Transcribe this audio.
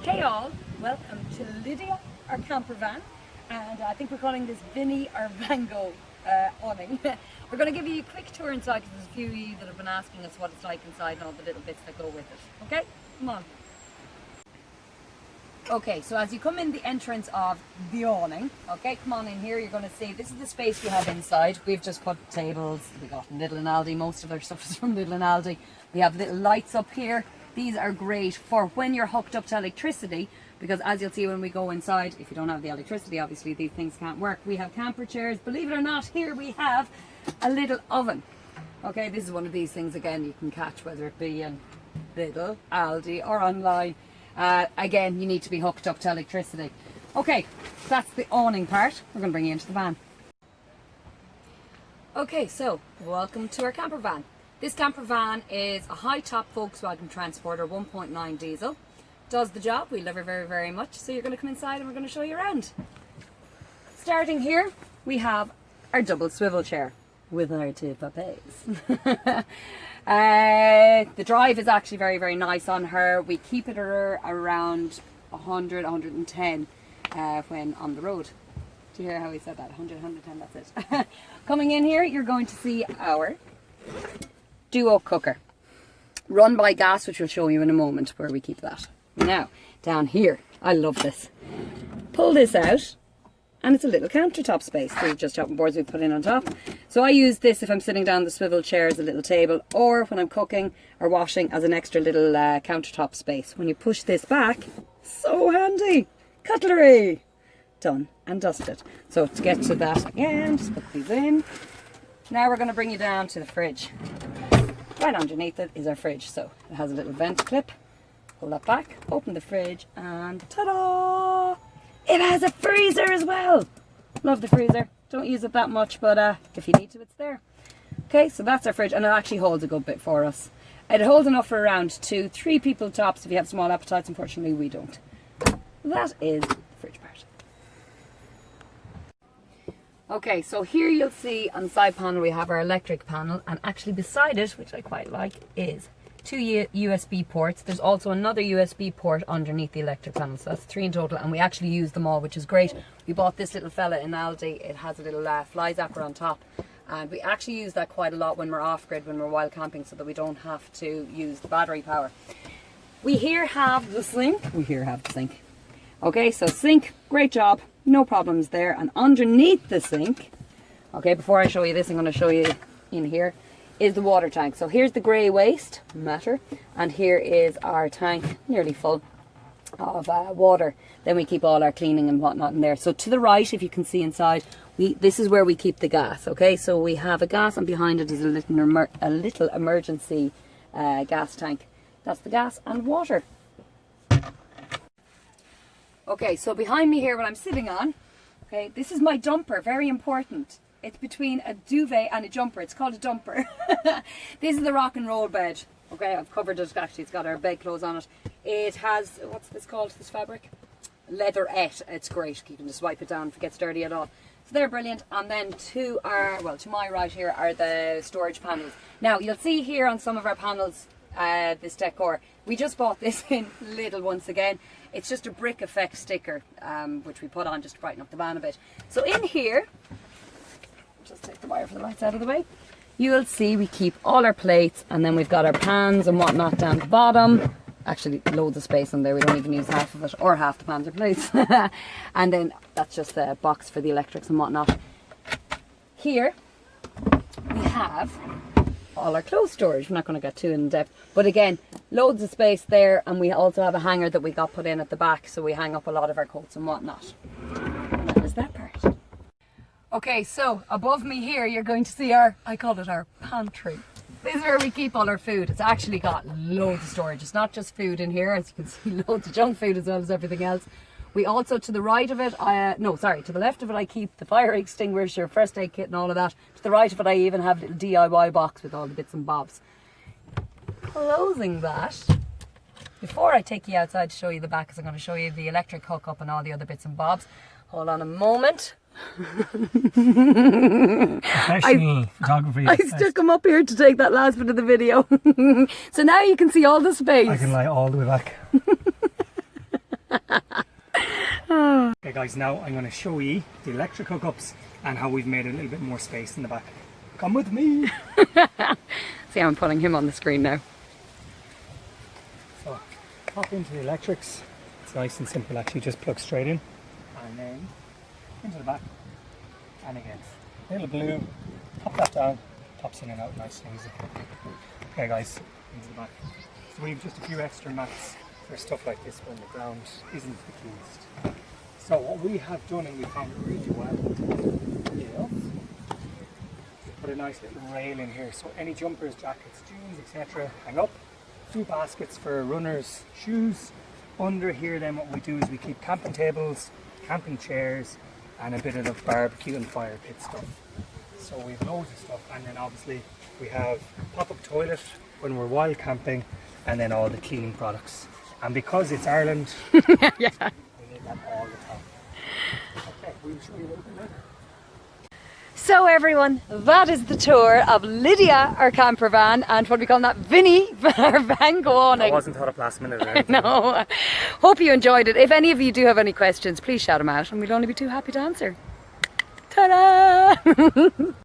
Hey all, welcome to LYDIA, our camper van, and I think we're calling this Vinny or Vango awning. We're going to give you a quick tour inside because there's a few of you that have been asking us what it's like inside and all the little bits that go with it. Okay, come on. Okay, so as you come in the entrance of the awning, okay, come on in here, you're going to see this is the space we have inside. We've just put tables, we got from Lidl and Aldi, most of our stuff is from Lidl and Aldi. We have little lights up here. These are great for when you're hooked up to electricity, because as you'll see when we go inside, if you don't have the electricity, obviously these things can't work. We have camper chairs. Believe it or not, here we have a little oven. Okay, this is one of these things, again, you can catch whether it be in Lidl, Aldi or online. Again, you need to be hooked up to electricity. Okay, that's the awning part. We're going to bring you into the van. Okay, so welcome to our camper van. This camper van is a high-top Volkswagen Transporter 1.9 diesel. Does the job. We love her very, very much. So you're going to come inside and we're going to show you around. Starting here, we have our double swivel chair with our two puppies. The drive is actually very, very nice on her. We keep it around 100, 110 when on the road. Do you hear how he said that? 100, 110, that's it. Coming in here, you're going to see our duo cooker. Run by gas, which we'll show you in a moment where we keep that. Now, down here, I love this. Pull this out, and it's a little countertop space. These are just chopping boards we put in on top. So I use this if I'm sitting down the swivel chair as a little table, or when I'm cooking or washing as an extra little countertop space. When you push this back, so handy. Cutlery. Done and dusted. So to get to that again, just put these in. Now we're going to bring you down to the fridge. Right underneath it is our fridge. So it has a little vent clip. Pull that back, open the fridge, and ta-da! It has a freezer as well. Love the freezer. Don't use it that much, but if you need to, it's there. Okay, so that's our fridge, and it actually holds a good bit for us. It holds enough for around 2-3 people tops if you have small appetites. Unfortunately, we don't. That is the fridge part. Okay, so here you'll see on the side panel we have our electric panel, and actually beside it, which I quite like, is 2 USB ports. There's also another USB port underneath the electric panel, so that's 3 in total, and we actually use them all, which is great. We bought this little fella in Aldi. It has a little fly zapper on top, and we actually use that quite a lot when we're off-grid, when we're wild camping, so that we don't have to use the battery power. We here have the sink. Okay, so sink, great job, no problems there. And underneath the sink, okay, before I show you this, I'm going to show you in here, is the water tank. So here's the grey waste matter, and here is our tank, nearly full of water. Then we keep all our cleaning and whatnot in there. So to the right, if you can see inside, this is where we keep the gas. Okay, so we have a gas, and behind it is a little emergency gas tank. That's the gas and water. Okay, so behind me here, what I'm sitting on, okay, this is my dumper, very important. It's between a duvet and a jumper. It's called a dumper. This is the rock and roll bed. Okay, I've covered it, actually. It's got our bedclothes on it. It has, what's this called, this fabric? Leatherette. It's great. You can just wipe it down if it gets dirty at all. So they're brilliant. And then to my right here are the storage panels. Now, you'll see here on some of our panels, this decor. We just bought this in Lidl once again. It's just a brick effect sticker, which we put on just to brighten up the van a bit. So in here, just take the wire for the lights out of the way, you'll see we keep all our plates, and then we've got our pans and whatnot down the bottom. Actually, loads of space on there. We don't even use half of it, or half the pans or plates. And then that's just a box for the electrics and whatnot. Here we have all our clothes storage. We're not going to get too in depth, but again, loads of space there, and we also have a hanger that we got put in at the back, so we hang up a lot of our coats and whatnot. And that is that part. Okay, so above me here you're going to see I call it our pantry. This is where we keep all our food. It's actually got loads of storage. It's not just food in here, as you can see, loads of junk food as well as everything else. We also, to the right of it, to the left of it, I keep the fire extinguisher, first aid kit and all of that. To the right of it, I even have a little DIY box with all the bits and bobs. Closing that, before I take you outside to show you the back, because I'm going to show you the electric hookup and all the other bits and bobs. Hold on a moment. Professional photography. I stuck him up here to take that last bit of the video. So now you can see all the space. I can lie all the way back. Okay guys, now I'm going to show you the electric hookups and how we've made a little bit more space in the back. Come with me! See how I'm putting him on the screen now. So, pop into the electrics. It's nice and simple actually, just plug straight in. And then into the back. And again, little blue, pop that down, pops in and out nice and easy. Okay guys, into the back. So we have just a few extra mats for stuff like this when the ground isn't the cleanest. So what we have done, and we found it really well, is we put a nice little rail in here. So any jumpers, jackets, jeans, etc. hang up. 2 baskets for runners' shoes. Under here then what we do is we keep camping tables, camping chairs, and a bit of the barbecue and fire pit stuff. So we have loads of stuff, and then obviously we have pop-up toilet when we're wild camping, and then all the cleaning products. And because it's Ireland, Yeah. we need that all the time. Okay, we'll show you a little bit later. So everyone, that is the tour of Lydia, our camper van, and what we call that, Vinny, our van go on. I wasn't thought of last minute. Or anything. No. Hope you enjoyed it. If any of you do have any questions, please shout them out and we'll only be too happy to answer. Ta-da!